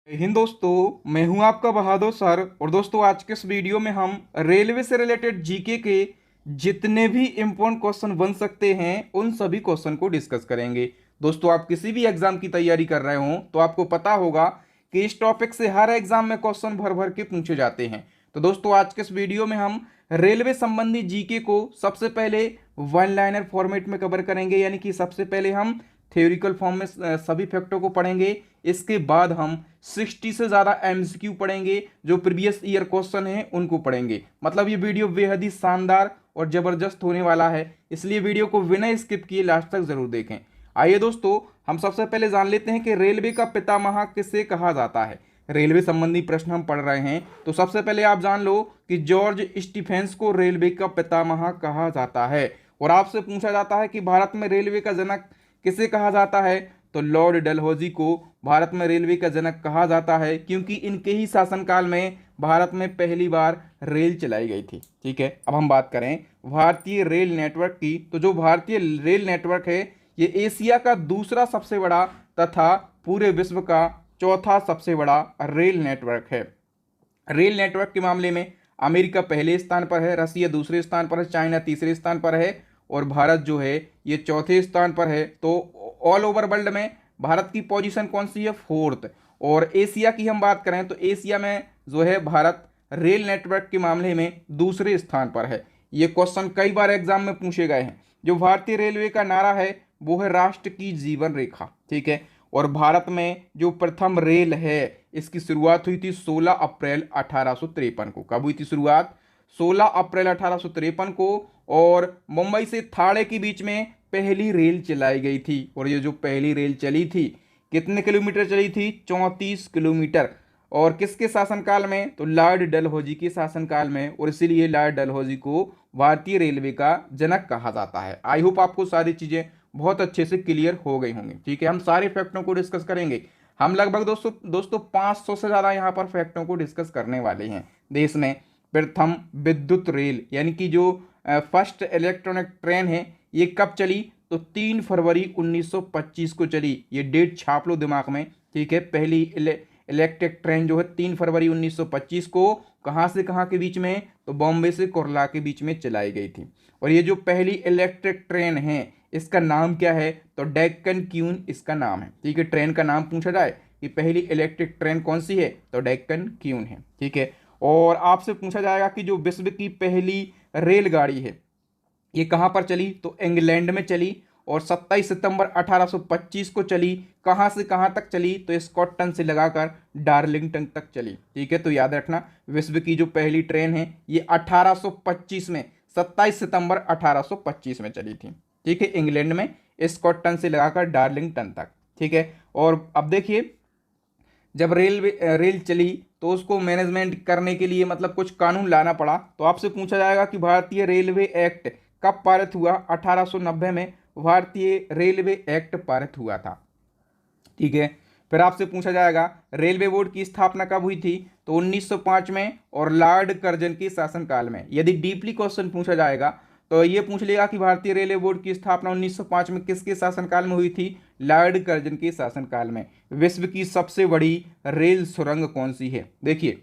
हिंद दोस्तों, मैं हूं आपका बहादुर सर। और दोस्तों, आज के इस वीडियो में हम रेलवे से रिलेटेड जीके के जितने भी इम्पोर्टेंट क्वेश्चन बन सकते हैं उन सभी क्वेश्चन को डिस्कस करेंगे। दोस्तों, आप किसी भी एग्जाम की तैयारी कर रहे हो तो आपको पता होगा कि इस टॉपिक से हर एग्जाम में क्वेश्चन भर भर के पूछे जाते हैं। तो दोस्तों, आज के इस वीडियो में हम रेलवे संबंधी जीके को सबसे पहले वन लाइनर फॉर्मेट में कवर करेंगे, यानी कि सबसे पहले हम थ्योरिकल फॉर्म में सभी फैक्टों को पढ़ेंगे। इसके बाद हम 60 से ज़्यादा एमसीक्यू पढ़ेंगे, जो प्रीवियस ईयर क्वेश्चन हैं उनको पढ़ेंगे। मतलब ये वीडियो बेहद ही शानदार और ज़बरदस्त होने वाला है, इसलिए वीडियो को बिना स्किप किए लास्ट तक ज़रूर देखें। आइए दोस्तों, हम सबसे पहले जान लेते हैं कि रेलवे का पितामह किसे कहा जाता है। रेलवे संबंधी प्रश्न हम पढ़ रहे हैं, तो सबसे पहले आप जान लो कि जॉर्ज स्टीफेंस को रेलवे का पितामह कहा जाता है। और आपसे पूछा जाता है कि भारत में रेलवे का जनक किसे कहा जाता है, तो लॉर्ड डलहौजी को भारत में रेलवे का जनक कहा जाता है, क्योंकि इनके ही शासनकाल में भारत में पहली बार रेल चलाई गई थी। ठीक है, अब हम बात करें भारतीय रेल नेटवर्क की, तो जो भारतीय रेल नेटवर्क है ये एशिया का दूसरा सबसे बड़ा तथा पूरे विश्व का चौथा सबसे बड़ा रेल नेटवर्क है। रेल नेटवर्क के मामले में अमेरिका पहले स्थान पर है, रसिया दूसरे स्थान पर है, चाइना तीसरे स्थान पर है और भारत जो है ये चौथे स्थान पर है। तो ऑल ओवर वर्ल्ड में भारत की पोजीशन कौन सी है, फोर्थ। और एशिया की हम बात करें तो एशिया में जो है भारत रेल नेटवर्क के मामले में दूसरे स्थान पर है। ये क्वेश्चन कई बार एग्जाम में पूछे गए हैं। जो भारतीय रेलवे का नारा है वो है राष्ट्र की जीवन रेखा। ठीक है, और भारत में जो प्रथम रेल है इसकी शुरुआत हुई थी 16 अप्रैल 1853 को। कब हुई थी शुरुआत, 16 अप्रैल 1853 को। और मुंबई से थाने के बीच में पहली रेल चलाई गई थी। और ये जो पहली रेल चली थी कितने किलोमीटर चली थी, 34 किलोमीटर। और किसके शासनकाल में, तो लॉर्ड डलहौजी के शासनकाल में। और इसीलिए लॉर्ड डलहौजी को भारतीय रेलवे का जनक कहा जाता है। आई होप आपको सारी चीज़ें बहुत अच्छे से क्लियर हो गई होंगी। ठीक है, हम सारे फैक्टों को डिस्कस करेंगे। हम लगभग दोस्तों 500 से ज़्यादा यहाँ पर फैक्टों को डिस्कस करने वाले हैं। देश में प्रथम विद्युत रेल यानी कि जो फर्स्ट इलेक्ट्रॉनिक ट्रेन है ये कब चली, तो 3 फरवरी 1925 को चली। ये डेट छाप लो दिमाग में। ठीक है, पहली इलेक्ट्रिक ट्रेन जो है 3 फरवरी 1925 को कहाँ से कहाँ के बीच में, तो बॉम्बे से कुर्ला के बीच में चलाई गई थी। और ये जो पहली इलेक्ट्रिक ट्रेन है इसका नाम क्या है, तो डेक्कन क्यून इसका नाम है। ठीक है, ट्रेन का नाम पूछा जाए कि पहली इलेक्ट्रिक ट्रेन कौन सी है, तो डेक्कन क्यून है। ठीक है, और आपसे पूछा जाएगा कि जो विश्व की पहली रेलगाड़ी है ये कहाँ पर चली, तो इंग्लैंड में चली। और 27 सितंबर 1825 को चली। कहाँ से कहाँ तक चली, तो स्कॉटलैंड से लगाकर डार्लिंगटन तक चली। ठीक है, तो याद रखना विश्व की जो पहली ट्रेन है ये 1825 में 27 सितंबर 1825 में चली थी। ठीक है, इंग्लैंड में स्कॉटलैंड से लगाकर डार्लिंगटन तक। ठीक है, और अब देखिए जब रेल चली तो उसको मैनेजमेंट करने के लिए मतलब कुछ कानून लाना पड़ा। तो आपसे पूछा जाएगा कि भारतीय रेलवे एक्ट कब पारित हुआ, 1890 में भारतीय रेलवे एक्ट पारित हुआ था। ठीक है, फिर आपसे पूछा जाएगा रेलवे बोर्ड की स्थापना कब हुई थी, तो 1905 में और लॉर्ड कर्जन के शासनकाल में। यदि डीपली क्वेश्चन पूछा जाएगा तो ये पूछ लेगा कि भारतीय रेलवे बोर्ड की स्थापना 1905 में किसके शासनकाल में हुई थी, लॉर्ड कर्जन के शासनकाल में। विश्व की सबसे बड़ी रेल सुरंग कौन सी है, देखिए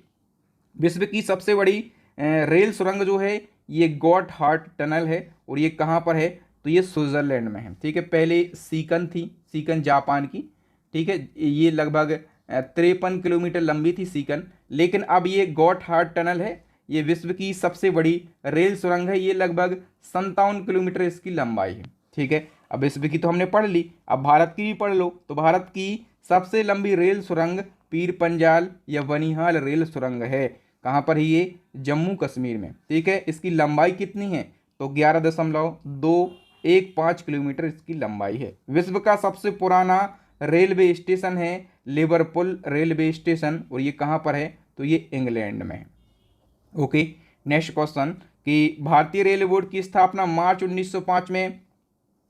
विश्व की सबसे बड़ी रेल सुरंग जो है ये गॉटहार्ड टनल है। और ये कहाँ पर है, तो ये स्विट्जरलैंड में है। ठीक है, पहले सीकन थी, सीकन जापान की। ठीक है, ये लगभग 53 किलोमीटर लंबी थी सीकन, लेकिन अब ये गॉटहार्ड टनल है, ये विश्व की सबसे बड़ी रेल सुरंग है। ये लगभग 57 किलोमीटर इसकी लंबाई है। ठीक है, अब विश्व की तो हमने पढ़ ली, अब भारत की भी पढ़ लो। तो भारत की सबसे लंबी रेल सुरंग पीर पंजाल या बनिहाल रेल सुरंग है। कहाँ पर है ये, जम्मू कश्मीर में। ठीक है, इसकी लंबाई कितनी है, तो 11.215 किलोमीटर इसकी लंबाई है। विश्व का सबसे पुराना रेलवे स्टेशन है लिवरपूल रेलवे स्टेशन। और ये कहाँ पर है, तो ये इंग्लैंड में है। ओके, नेक्स्ट क्वेश्चन कि भारतीय रेलवे बोर्ड की स्थापना मार्च 1905 में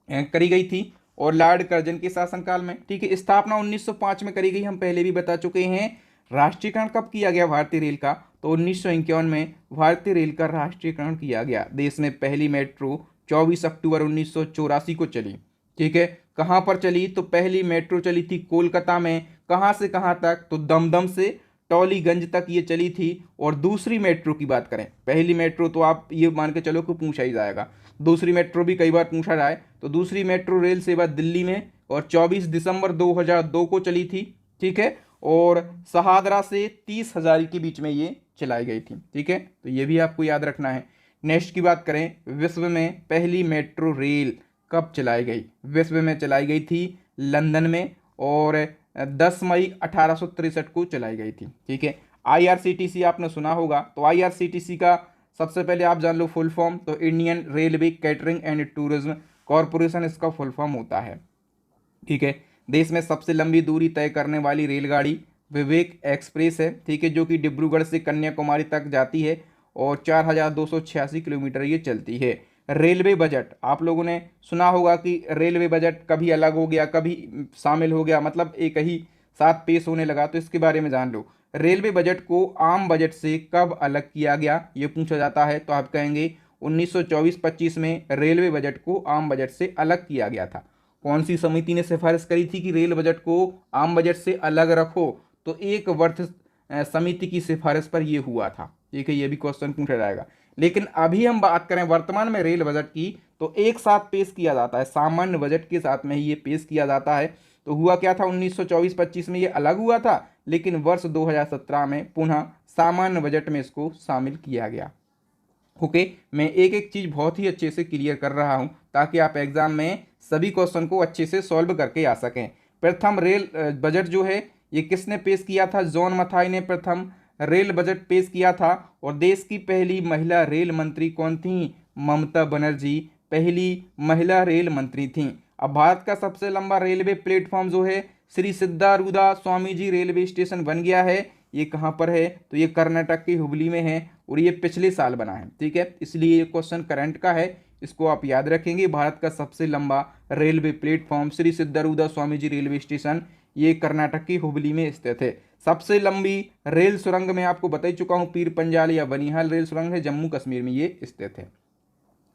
करी गई थी और लॉर्ड कर्जन के शासनकाल में। ठीक है, स्थापना 1905 में करी गई, हम पहले भी बता चुके हैं। राष्ट्रीयकरण कब किया गया भारतीय रेल का, तो 1951 में भारतीय रेल का राष्ट्रीयकरण किया गया। देश में पहली मेट्रो 24 अक्टूबर 1984 को चली। ठीक है, कहाँ पर चली, तो पहली मेट्रो चली थी कोलकाता में। कहाँ से कहाँ तक, तो दमदम से टॉलीगंज तक ये चली थी। और दूसरी मेट्रो की बात करें, पहली मेट्रो तो आप ये मान के चलो कि पूछा ही जाएगा, दूसरी मेट्रो भी कई बार पूछा जाए, तो दूसरी मेट्रो रेल सेवा दिल्ली में और 24 दिसंबर 2002 को चली थी, ठीक है। और शहादरा से 30 हजारी के बीच में ये चलाई गई थी, ठीक है, तो ये भी आपको याद रखना है। नेक्स्ट की बात करें, विश्व में पहली मेट्रो रेल कब चलाई गई? विश्व में चलाई गई थी लंदन में, और 10 मई 1863 को चलाई गई थी, ठीक है। आईआरसीटीसी आपने सुना होगा, तो आईआरसीटीसी का सबसे पहले आप जान लो फुल फॉर्म, तो Indian railway catering and tourism corporation इसका फुल फॉर्म होता है, ठीक है। देश में सबसे लंबी दूरी तय करने वाली रेलगाड़ी विवेक एक्सप्रेस है, ठीक है, जो कि डिब्रूगढ़ से कन्याकुमारी तक जाती है और 4286 किलोमीटर ये चलती है। रेलवे बजट आप लोगों ने सुना होगा कि रेलवे बजट कभी अलग हो गया, कभी शामिल हो गया, मतलब एक ही साथ पेश होने लगा, तो इसके बारे में जान लो। रेलवे बजट को आम बजट से कब अलग किया गया, ये पूछा जाता है, तो आप कहेंगे 1924-25 में रेलवे बजट को आम बजट से अलग किया गया था। कौन सी समिति ने सिफारिश करी थी कि रेल बजट को आम बजट से अलग रखो, तो एक वर्थ समिति की सिफारिश पर यह हुआ था, ठीक है, ये भी क्वेश्चन पूछा जाएगा। लेकिन अभी हम बात करें वर्तमान में रेल बजट की, तो एक साथ पेश किया जाता है, सामान्य बजट के साथ में ही ये पेश किया जाता है। तो हुआ क्या था, 1924-25 में ये अलग हुआ था, लेकिन वर्ष 2017 में पुनः सामान्य बजट में इसको शामिल किया गया। ओके, मैं एक एक चीज़ बहुत ही अच्छे से क्लियर कर रहा हूं ताकि आप एग्जाम में सभी क्वेश्चन को अच्छे से सॉल्व करके आ सकें। प्रथम रेल बजट जो है ये किसने पेश किया था? जॉन मथाई ने प्रथम रेल बजट पेश किया था। और देश की पहली महिला रेल मंत्री कौन थी? ममता बनर्जी पहली महिला रेल मंत्री थी। अब भारत का सबसे लंबा रेलवे प्लेटफॉर्म जो है श्री सिद्धारूढ़ा स्वामी जी रेलवे स्टेशन बन गया है। ये कहाँ पर है? तो ये कर्नाटक के हुबली में है और ये पिछले साल बना है, ठीक है, इसलिए ये क्वेश्चन करंट का है, इसको आप याद रखेंगे। भारत का सबसे लंबा रेलवे प्लेटफॉर्म श्री सिद्धारूढ़ा स्वामी जी रेलवे स्टेशन, ये कर्नाटक की हुबली में स्थित है। सबसे लंबी रेल सुरंग में आपको बता ही चुका हूँ, पीर पंजाल या बनिहाल रेल सुरंग है, जम्मू कश्मीर में ये स्थित है।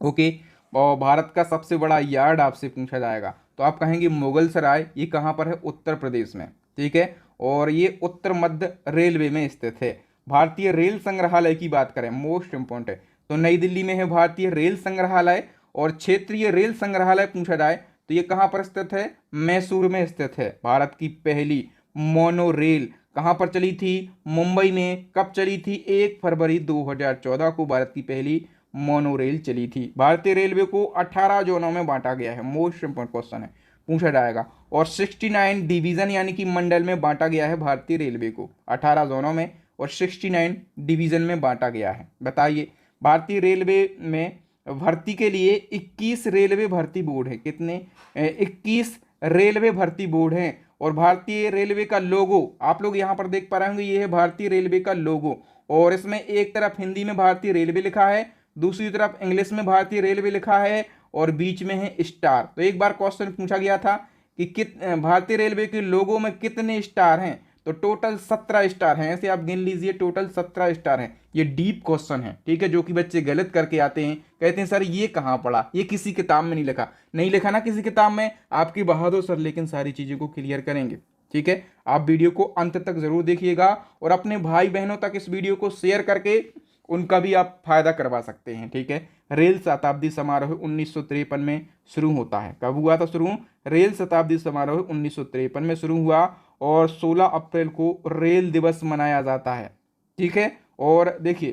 ओके, और भारत का सबसे बड़ा यार्ड आपसे पूछा जाएगा, तो आप कहेंगे मुगल सराय, ये कहाँ पर है? उत्तर प्रदेश में, ठीक है, और ये उत्तर मध्य रेलवे में स्थित है। भारतीय रेल संग्रहालय की बात करें, मोस्ट इंपॉर्टेंट है, तो नई दिल्ली में है भारतीय रेल संग्रहालय। और क्षेत्रीय रेल संग्रहालय पूछा जाए तो ये कहाँ पर स्थित है? मैसूर में स्थित है। भारत की पहली मोनो रेल कहाँ पर चली थी? मुंबई में। कब चली थी? 1 फरवरी 2014 को भारत की पहली मोनो रेल चली थी। भारतीय रेलवे को 18 जोनों में बांटा गया है, मोस्ट इंपोर्टेंट क्वेश्चन है, पूछा जाएगा। और 69 डिवीजन यानी कि मंडल में बांटा गया है भारतीय रेलवे को, 18 जोनों में और 69 डिवीजन में बांटा गया है। बताइए, भारतीय रेलवे में भर्ती के लिए 21 रेलवे भर्ती बोर्ड है। कितने? 21 रेलवे भर्ती बोर्ड हैं। और भारतीय रेलवे का लोगो आप लोग यहाँ पर देख पा रहे होंगे, ये है भारतीय रेलवे का लोगो। और इसमें एक तरफ हिंदी में भारतीय रेलवे लिखा है, दूसरी तरफ इंग्लिश में भारतीय रेलवे लिखा है और बीच में है स्टार। तो एक बार क्वेश्चन पूछा गया था कि भारतीय रेलवे के लोगो में कितने स्टार हैं? तो टोटल 17 स्टार हैं। ऐसे आप गिन लीजिए, टोटल 17 स्टार हैं। ये डीप क्वेश्चन है, ठीक है, जो कि बच्चे गलत करके आते हैं, कहते हैं सर ये कहाँ पढ़ा, ये किसी किताब में नहीं लिखा। नहीं लिखा ना किसी किताब में, आपकी बहादुर सर लेकिन सारी चीज़ों को क्लियर करेंगे, ठीक है। आप वीडियो को अंत तक जरूर देखिएगा और अपने भाई बहनों तक इस वीडियो को शेयर करके उनका भी आप फायदा करवा सकते हैं, ठीक है। रेल शताब्दी समारोह 1953 में शुरू होता है। कब हुआ था शुरू? रेल शताब्दी समारोह 1953 में शुरू हुआ और 16 अप्रैल को रेल दिवस मनाया जाता है, ठीक है। और देखिए,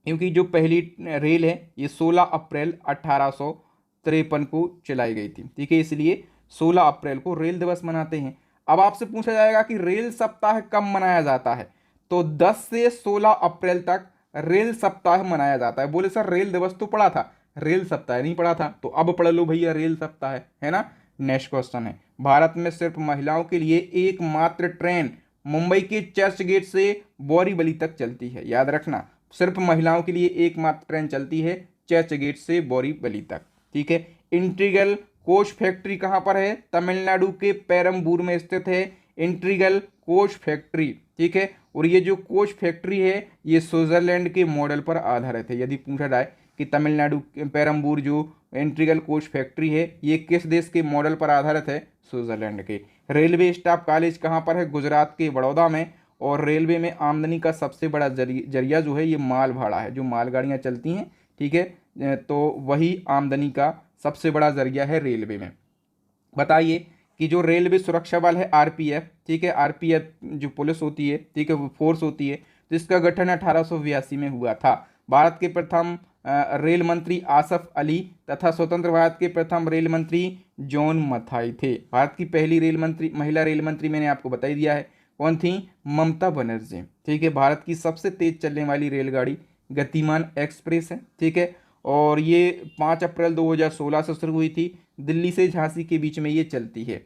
क्योंकि जो पहली रेल है ये 16 अप्रैल 1853 को चलाई गई थी, ठीक है, इसलिए 16 अप्रैल को रेल दिवस मनाते हैं। अब आपसे पूछा जाएगा कि रेल सप्ताह कब मनाया जाता है? तो 10 से 16 अप्रैल तक रेल सप्ताह मनाया जाता है। बोले सर रेल दिवस तो पढ़ा था, रेल सप्ताह नहीं पढ़ा था, तो अब पढ़ लो भैया, रेल सप्ताह है ना। नेक्स्ट क्वेश्चन है, भारत में सिर्फ महिलाओं के लिए एकमात्र ट्रेन मुंबई के चर्च गेट से बोरीवली तक चलती है। याद रखना, सिर्फ महिलाओं के लिए एकमात्र ट्रेन चलती है चर्च गेट से बोरीवली तक, ठीक है। इंटीग्रल कोच फैक्ट्री कहाँ पर है? तमिलनाडु के पेरम्बूर में स्थित है इंटीग्रल कोच फैक्ट्री, ठीक है। और ये जो कोच फैक्ट्री है ये स्विट्जरलैंड के मॉडल पर आधारित है। यदि पूछा जाए कि तमिलनाडु पेरम्बूर जो इंटीग्रल कोच फैक्ट्री है ये किस देश के मॉडल पर आधारित है, स्विट्जरलैंड के। रेलवे स्टाफ कॉलेज कहाँ पर है, गुजरात के बड़ौदा में। और रेलवे में आमदनी का सबसे बड़ा जरिया जो है ये माल भाड़ा है, जो मालगाड़ियाँ चलती हैं, ठीक है, तो वही आमदनी का सबसे बड़ा जरिया है रेलवे में। बताइए कि जो रेलवे सुरक्षा बल है आरपीएफ, ठीक है, आरपीएफ जो पुलिस होती है, ठीक है, वो फोर्स होती है, तो इसका गठन 1882 में हुआ था। भारत के प्रथम रेल मंत्री आसफ अली तथा स्वतंत्र भारत के प्रथम रेल मंत्री जॉन मथाई थे। भारत की पहली महिला रेल मंत्री मैंने आपको बता ही दिया है, कौन थी, ममता बनर्जी, ठीक है। भारत की सबसे तेज चलने वाली रेलगाड़ी गतिमान एक्सप्रेस है, ठीक है, और ये 5 अप्रैल 2016 से शुरू हुई थी, दिल्ली से झांसी के बीच में ये चलती है।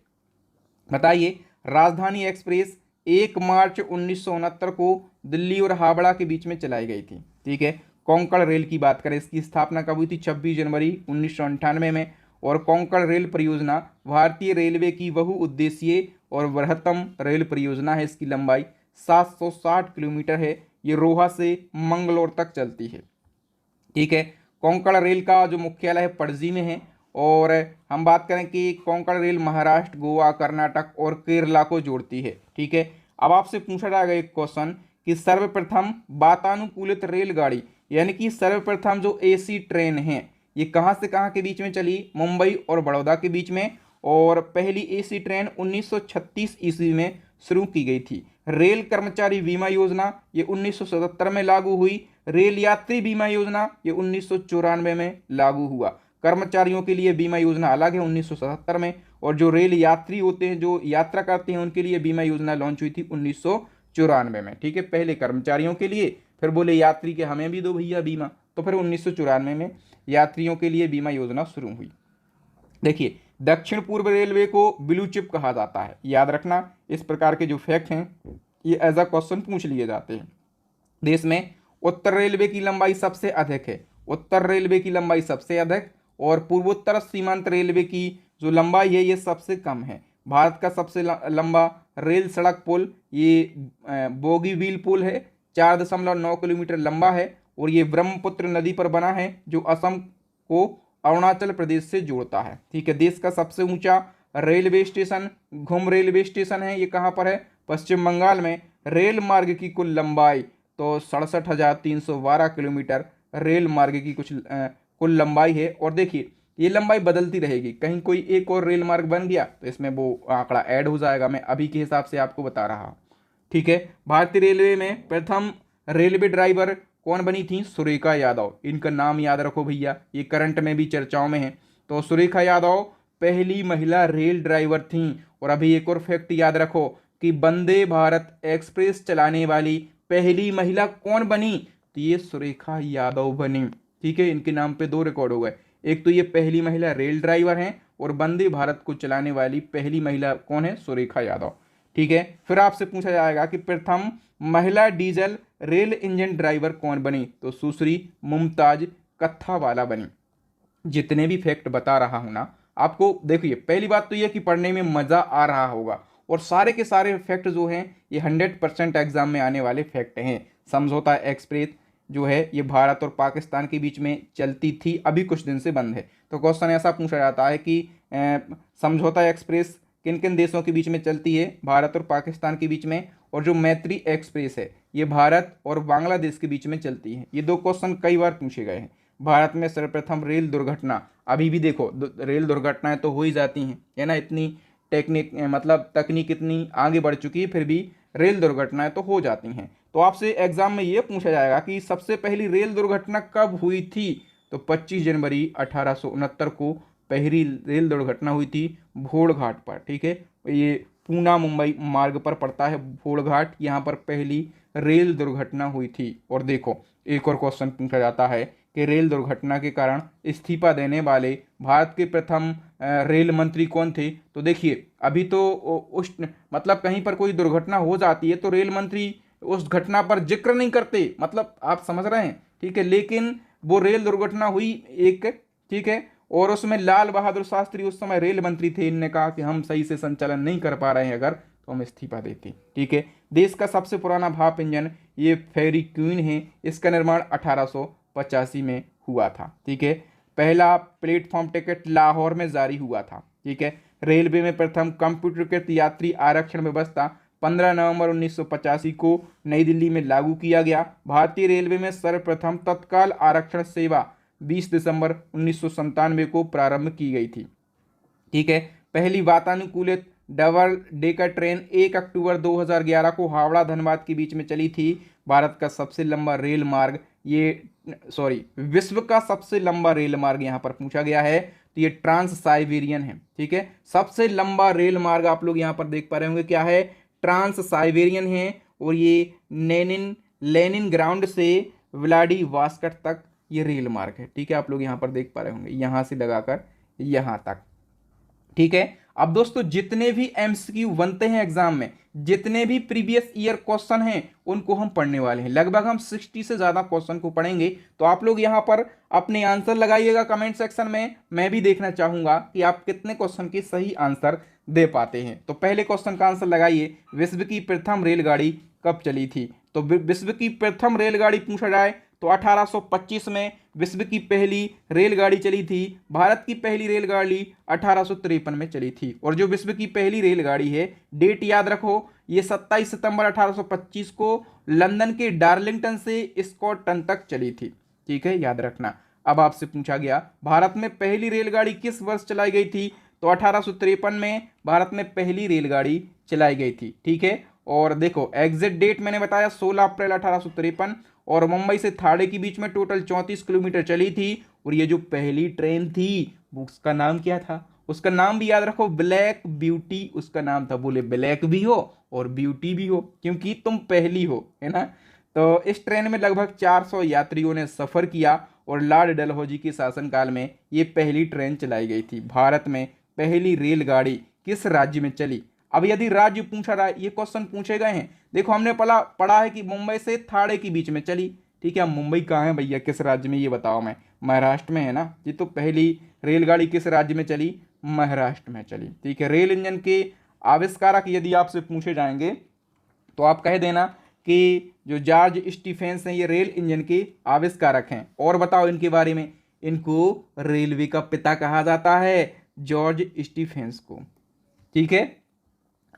बताइए राजधानी एक्सप्रेस 1 मार्च 1969 को दिल्ली और हावड़ा के बीच में चलाई गई थी, ठीक है। कोंकण रेल की बात करें, इसकी स्थापना कब हुई थी, 26 जनवरी 1998 में। और कोंकण रेल परियोजना भारतीय रेलवे की बहुउद्देशीय और बृहत्तम रेल परियोजना है। इसकी लंबाई 760 किलोमीटर है, ये रोहा से मंगलोर तक चलती है, ठीक है। कोंकण रेल का जो मुख्यालय है पणजी में है। और हम बात करें कि कोंकण रेल महाराष्ट्र, गोवा, कर्नाटक और केरला को जोड़ती है, ठीक है। अब आपसे पूछा जाएगा एक क्वेश्चन कि सर्वप्रथम वातानुकूलित रेलगाड़ी यानी कि सर्वप्रथम जो एसी ट्रेन है ये कहाँ से कहाँ के बीच में चली, मुंबई और बड़ौदा के बीच में। और पहली एसी ट्रेन 1936 ईस्वी में शुरू की गई थी। रेल कर्मचारी बीमा योजना ये 1977 में लागू हुई। रेल यात्री बीमा योजना ये 1994 में लागू हुआ। कर्मचारियों के लिए बीमा योजना अलग है 1977 में, और जो रेल यात्री होते हैं जो यात्रा करते हैं उनके लिए बीमा योजना लॉन्च हुई थी 1994 में, ठीक है। पहले कर्मचारियों के लिए, फिर बोले यात्री के हमें भी दो भैया बीमा, तो फिर 1994 में यात्रियों के लिए बीमा योजना शुरू हुई। देखिए दक्षिण पूर्व रेलवे को ब्लू चिप कहा जाता है, याद रखना इस प्रकार के जो फैक्ट हैं ये एज अ क्वेश्चन पूछ लिए जाते हैं। देश में उत्तर रेलवे की लंबाई सबसे अधिक है, उत्तर रेलवे की लंबाई सबसे अधिक, और पूर्वोत्तर सीमांत रेलवे की जो लंबाई है ये सबसे कम है। भारत का सबसे लंबा रेल सड़क पुल ये बोगीबील पुल है, 4.9 किलोमीटर लंबा है, और ये ब्रह्मपुत्र नदी पर बना है जो असम को अरुणाचल प्रदेश से जोड़ता है, ठीक है। देश का सबसे ऊंचा रेलवे स्टेशन घुम रेलवे स्टेशन है, ये कहाँ पर है, पश्चिम बंगाल में। रेल मार्ग की कुल लंबाई तो 67,312 किलोमीटर रेल मार्ग की कुल लंबाई है। और देखिए ये लंबाई बदलती रहेगी, कहीं कोई एक और रेल मार्ग बन गया तो इसमें वो आंकड़ा ऐड हो जाएगा, मैं अभी के हिसाब से आपको बता रहा हूँ, ठीक है। भारतीय रेलवे में प्रथम रेलवे ड्राइवर कौन बनी थी, सुरेखा यादव। इनका नाम याद रखो भैया, ये करंट में भी चर्चाओं में है। तो सुरेखा यादव पहली महिला रेल ड्राइवर थी। और अभी एक और फैक्ट याद रखो कि वंदे भारत एक्सप्रेस चलाने वाली पहली महिला कौन बनी, तो ये सुरेखा यादव बनी, ठीक है। इनके नाम पे 2 रिकॉर्ड हो गए, एक तो ये पहली महिला रेल ड्राइवर हैं और वंदे भारत को चलाने वाली पहली महिला कौन है, सुरेखा यादव, ठीक है। फिर आपसे पूछा जाएगा कि प्रथम महिला डीजल रेल इंजन ड्राइवर कौन बनी, तो सुश्री मुमताज कत्थावाला बनी। जितने भी फैक्ट बता रहा हूं ना आपको, देखिए पहली बात तो यह कि पढ़ने में मजा आ रहा होगा, और सारे के सारे फैक्ट जो हैं ये 100% एग्जाम में आने वाले फैक्ट हैं। समझौता एक्सप्रेस जो है ये भारत और पाकिस्तान के बीच में चलती थी, अभी कुछ दिन से बंद है। तो क्वेश्चन ऐसा पूछा जाता है कि समझौता एक्सप्रेस किन किन देशों के बीच में चलती है, भारत और पाकिस्तान के बीच में। और जो मैत्री एक्सप्रेस है ये भारत और बांग्लादेश के बीच में चलती है। ये 2 क्वेश्चन कई बार पूछे गए हैं। भारत में सर्वप्रथम रेल दुर्घटना, अभी भी देखो रेल दुर्घटनाएं तो हो ही जाती हैं, है ना, इतनी तकनीक इतनी आगे बढ़ चुकी है, फिर भी रेल दुर्घटनाएं तो हो जाती हैं। तो आपसे एग्जाम में ये पूछा जाएगा कि सबसे पहली रेल दुर्घटना कब हुई थी, तो 25 जनवरी 1869 को पहली रेल दुर्घटना हुई थी भोड़घाट पर, ठीक है। ये पूना मुंबई मार्ग पर पड़ता है भोड़घाट, यहाँ पर पहली रेल दुर्घटना हुई थी। और देखो एक और क्वेश्चन पूछा जाता है कि रेल दुर्घटना के कारण इस्तीफा देने वाले भारत के प्रथम रेल मंत्री कौन थे, तो देखिए अभी तो कहीं पर कोई दुर्घटना हो जाती है तो रेल मंत्री उस घटना पर जिक्र नहीं करते, आप समझ रहे हैं, ठीक है। लेकिन वो रेल दुर्घटना हुई एक, ठीक है, और उसमें लाल बहादुर शास्त्री उस समय रेल मंत्री थे। इनने कहा कि हम सही से संचालन नहीं कर पा रहे हैं अगर, तो हम इस्तीफा देते, ठीक है। देश का सबसे पुराना भाप इंजन ये फेरी क्वीन है, इसका निर्माण 1885 में हुआ था। ठीक है, पहला प्लेटफॉर्म टिकट लाहौर में जारी हुआ था। ठीक है, रेलवे में प्रथम कंप्यूटरीकृत यात्री आरक्षण व्यवस्था 15 नवंबर 1985 को नई दिल्ली में लागू किया गया। भारतीय रेलवे में सर्वप्रथम तत्काल आरक्षण सेवा 20 दिसंबर 1997 को प्रारंभ की गई थी। ठीक है, पहली वातानुकूलित डबल डेकर ट्रेन 1 अक्टूबर 2011 को हावड़ा धनबाद के बीच में चली थी। भारत का सबसे लंबा रेल मार्ग विश्व का सबसे लंबा रेल मार्ग यहाँ पर पूछा गया है, तो ये ट्रांस साइबेरियन है। ठीक है, सबसे लंबा रेल मार्ग आप लोग यहाँ पर देख पा रहे होंगे क्या है, ट्रांस साइबेरियन है, और ये लेनिन ग्राउंड से व्लादिवोस्टोक तक ये रेल मार्ग है। ठीक है, आप लोग यहाँ पर देख पा रहे होंगे, यहाँ से लगाकर यहाँ तक। ठीक है, अब दोस्तों जितने भी एमसीक्यू बनते हैं एग्जाम में, जितने भी प्रीवियस ईयर क्वेश्चन हैं उनको हम पढ़ने वाले हैं। लगभग हम 60 से ज़्यादा क्वेश्चन को पढ़ेंगे, तो आप लोग यहाँ पर अपने आंसर लगाइएगा कमेंट सेक्शन में। मैं भी देखना चाहूँगा कि आप कितने क्वेश्चन के सही आंसर दे पाते हैं। तो पहले क्वेश्चन का आंसर लगाइए, विश्व की प्रथम रेलगाड़ी कब चली थी? तो विश्व की प्रथम रेलगाड़ी पूछा जाए तो 1825 में विश्व की पहली रेलगाड़ी चली थी। भारत की पहली रेलगाड़ी 1853 में चली थी। और जो विश्व की पहली रेलगाड़ी है, डेट याद रखो, ये 27 सितंबर 1825 को लंदन के डार्लिंगटन से स्कॉटलैंड तक चली थी। ठीक है, याद रखना। अब आपसे पूछा गया भारत में पहली रेलगाड़ी किस वर्ष चलाई गई थी? तो 1853 में भारत में पहली रेलगाड़ी चलाई गई थी। ठीक है, और देखो एग्जैक्ट डेट मैंने बताया 16 अप्रैल 1853, और मुंबई से थाड़े के बीच में टोटल 34 किलोमीटर चली थी। और ये जो पहली ट्रेन थी उसका नाम क्या था? उसका नाम भी याद रखो, ब्लैक ब्यूटी उसका नाम था। बोले ब्लैक भी हो और ब्यूटी भी हो, क्योंकि तुम पहली हो, है ना। तो इस ट्रेन में लगभग 400 यात्रियों ने सफर किया, और लॉर्ड डलहौजी के शासनकाल में ये पहली ट्रेन चलाई गई थी। भारत में पहली रेलगाड़ी किस राज्य में चली? अब यदि राज्य पूछा रहा है, ये क्वेश्चन पूछे गए हैं। देखो हमने पढ़ा है कि मुंबई से थाड़े के बीच में चली। ठीक है, मुंबई कहाँ है भैया, किस राज्य में, ये बताओ। मैं महाराष्ट्र में है ना। ये तो पहली रेलगाड़ी किस राज्य में चली? महाराष्ट्र में चली। ठीक है, रेल इंजन के आविष्कारक यदि आपसे पूछे जाएंगे तो आप कह देना कि जो जॉर्ज स्टीफेंस हैं ये रेल इंजन के आविष्कारक हैं। और बताओ इनके बारे में, इनको रेलवे का पिता कहा जाता है, जॉर्ज स्टीफेंस को। ठीक है,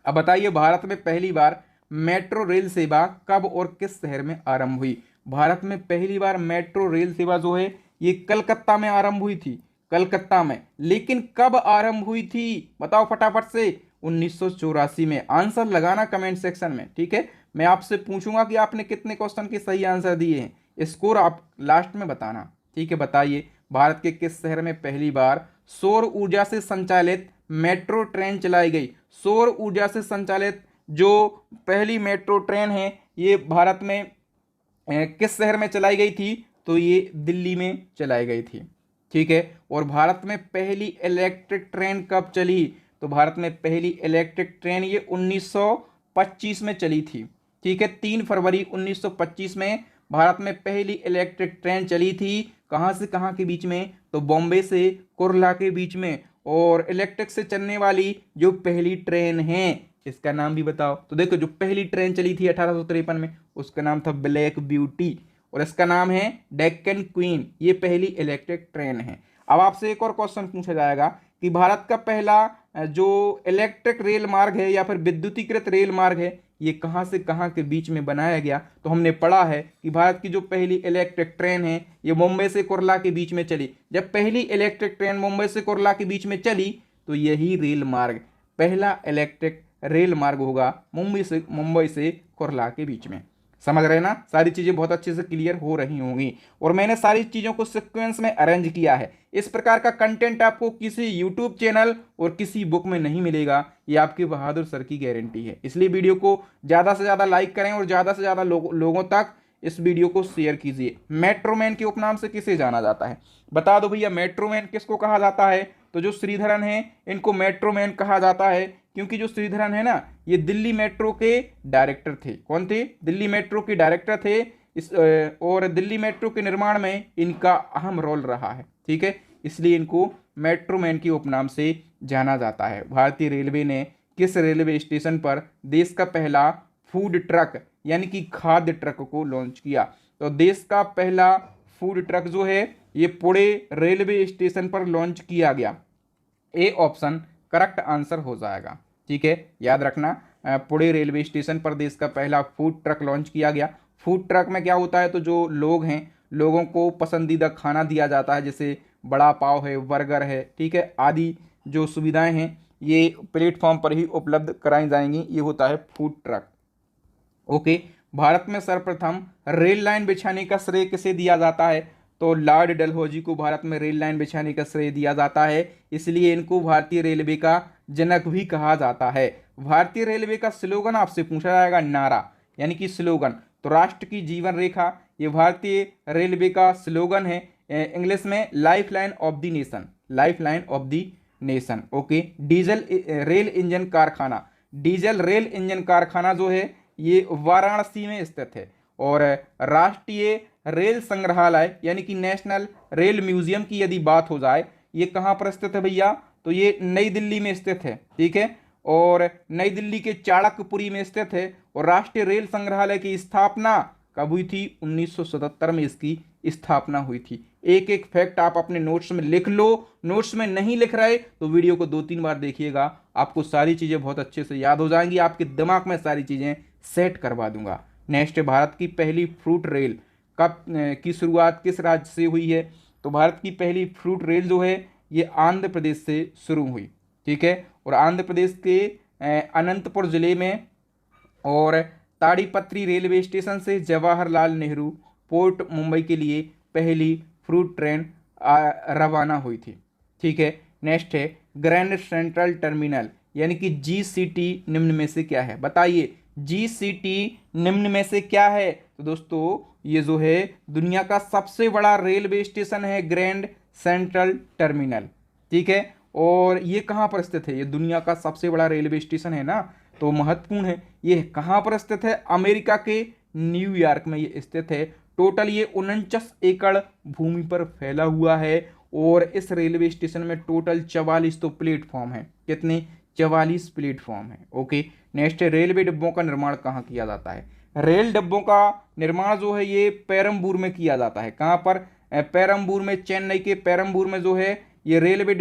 अब बताइए भारत में पहली बार मेट्रो रेल सेवा कब और किस शहर में आरंभ हुई? भारत में पहली बार मेट्रो रेल सेवा जो है ये कलकत्ता में आरंभ हुई थी, कलकत्ता में। लेकिन कब आरंभ हुई थी बताओ फटाफट से? 1984 में। आंसर लगाना कमेंट सेक्शन में। ठीक है, मैं आपसे पूछूंगा कि आपने कितने क्वेश्चन के सही आंसर दिए हैं, स्कोर आप लास्ट में बताना। ठीक है, बताइए भारत के किस शहर में पहली बार सौर ऊर्जा से संचालित मेट्रो ट्रेन चलाई गई? सौर ऊर्जा से संचालित जो पहली मेट्रो ट्रेन है ये भारत में किस शहर में चलाई गई थी? तो ये दिल्ली में चलाई गई थी। ठीक है, और भारत में पहली इलेक्ट्रिक ट्रेन कब चली? तो भारत में पहली इलेक्ट्रिक ट्रेन ये 1925 में चली थी। ठीक है, 3 फरवरी 1925 में भारत में पहली इलेक्ट्रिक ट्रेन चली थी। कहाँ से कहाँ के बीच में? तो बॉम्बे से कुर्ला के बीच में। और इलेक्ट्रिक से चलने वाली जो पहली ट्रेन है इसका नाम भी बताओ। तो देखो जो पहली ट्रेन चली थी 1853 में उसका नाम था ब्लैक ब्यूटी, और इसका नाम है डेक्कन क्वीन। ये पहली इलेक्ट्रिक ट्रेन है। अब आपसे एक और क्वेश्चन पूछा जाएगा कि भारत का पहला जो इलेक्ट्रिक रेल मार्ग है या फिर विद्युतीकृत रेल मार्ग है ये कहाँ से कहाँ के बीच में बनाया गया? तो हमने पढ़ा है कि भारत की जो पहली इलेक्ट्रिक ट्रेन है ये मुंबई से कुर्ला के बीच में चली। जब पहली इलेक्ट्रिक ट्रेन मुंबई से कुर्ला के बीच में चली तो यही रेल मार्ग पहला इलेक्ट्रिक रेल मार्ग होगा मुंबई से कुर्ला के बीच में। समझ रहे ना? सारी चीज़ें बहुत अच्छे से क्लियर हो रही होंगी, और मैंने सारी चीज़ों को सीक्वेंस में अरेंज किया है। इस प्रकार का कंटेंट आपको किसी यूट्यूब चैनल और किसी बुक में नहीं मिलेगा, ये आपके बहादुर सर की गारंटी है। इसलिए वीडियो को ज़्यादा से ज़्यादा लाइक करें और ज़्यादा से ज़्यादा लोगों तक इस वीडियो को शेयर कीजिए। मेट्रोमैन के उपनाम से किसे जाना जाता है? बता दो भैया, मेट्रोमैन किसको कहा जाता है? तो जो श्रीधरन है इनको मेट्रोमैन कहा जाता है, क्योंकि जो श्रीधरन है ना ये दिल्ली मेट्रो के डायरेक्टर थे। कौन थे? दिल्ली मेट्रो के डायरेक्टर थे। और दिल्ली मेट्रो के निर्माण में इनका अहम रोल रहा है। ठीक है, इसलिए इनको मेट्रोमैन के उपनाम से जाना जाता है। भारतीय रेलवे ने किस रेलवे स्टेशन पर देश का पहला फूड ट्रक यानी कि खाद्य ट्रक को लॉन्च किया? तो देश का पहला फूड ट्रक जो है ये पुणे रेलवे स्टेशन पर लॉन्च किया गया? ए ऑप्शन करेक्ट आंसर हो जाएगा। ठीक है, याद रखना, पुणे रेलवे स्टेशन पर देश का पहला फूड ट्रक लॉन्च किया गया। फूड ट्रक में क्या होता है, तो जो लोग हैं, लोगों को पसंदीदा खाना दिया जाता है, जैसे बड़ा पाव है, बर्गर है, ठीक है, आदि जो सुविधाएं हैं ये प्लेटफॉर्म पर ही उपलब्ध कराई जाएंगी, ये होता है फूड ट्रक। ओके, भारत में सर्वप्रथम रेल लाइन बिछाने का श्रेय किसे दिया जाता है? तो लॉर्ड डलहौजी को भारत में रेल लाइन बिछाने का श्रेय दिया जाता है, इसलिए इनको भारतीय रेलवे का जनक भी कहा जाता है। भारतीय रेलवे का स्लोगन आपसे पूछा जाएगा, नारा यानी कि स्लोगन, तो राष्ट्र की जीवन रेखा ये भारतीय रेलवे का स्लोगन है। इंग्लिश में life line of the nation, life line of the nation. Okay, diesel rail engine कारखाना, डीजल रेल इंजन कारखाना जो है ये वाराणसी में स्थित है। और राष्ट्रीय रेल संग्रहालय यानी कि नेशनल रेल म्यूजियम की यदि बात हो जाए, ये कहाँ पर स्थित है भैया? तो ये नई दिल्ली में स्थित है। ठीक है, और नई दिल्ली के चाणक्यपुरी में स्थित है। और राष्ट्रीय रेल संग्रहालय की स्थापना कब हुई थी? 1977 में इसकी स्थापना हुई थी। एक एक फैक्ट आप अपने नोट्स में लिख लो, नोट्स में नहीं लिख रहे तो वीडियो को 2-3 बार देखिएगा, आपको सारी चीज़ें बहुत अच्छे से याद हो जाएंगी, आपके दिमाग में सारी चीज़ें सेट करवा दूंगा। नेक्स्ट, भारत की पहली फ्रूट रेल कब की शुरुआत किस राज्य से हुई है? तो भारत की पहली फ्रूट रेल जो है ये आंध्र प्रदेश से शुरू हुई। ठीक है, और आंध्र प्रदेश के अनंतपुर जिले में और ताड़ीपत्री रेलवे स्टेशन से जवाहरलाल नेहरू पोर्ट मुंबई के लिए पहली फ्रूट ट्रेन रवाना हुई थी। ठीक है, नेक्स्ट है ग्रैंड सेंट्रल टर्मिनल यानी कि जीसीटी निम्न में से क्या है? बताइए, जीसीटी निम्न में से क्या है? तो दोस्तों ये जो है दुनिया का सबसे बड़ा रेलवे स्टेशन है, ग्रैंड सेंट्रल टर्मिनल। ठीक है, और ये कहाँ पर स्थित है? ये दुनिया का सबसे बड़ा रेलवे स्टेशन है ना, तो महत्वपूर्ण है। ये कहाँ पर स्थित है? अमेरिका के न्यूयॉर्क में ये स्थित है। टोटल ये 49 एकड़ भूमि पर फैला हुआ है। और इस रेलवे स्टेशन में टोटल 44 तो प्लेटफॉर्म है। कितने? 44 प्लेटफॉर्म है। ओके, नेक्स्ट, रेलवे डिब्बों का निर्माण कहाँ किया जाता है? रेल डिब्बों का निर्माण जो है ये पेरम्बूर में किया जाता है। कहाँ पर? पेरम्बूर में, चेन्नई के पेरम्बूर में जो है ये रेलवे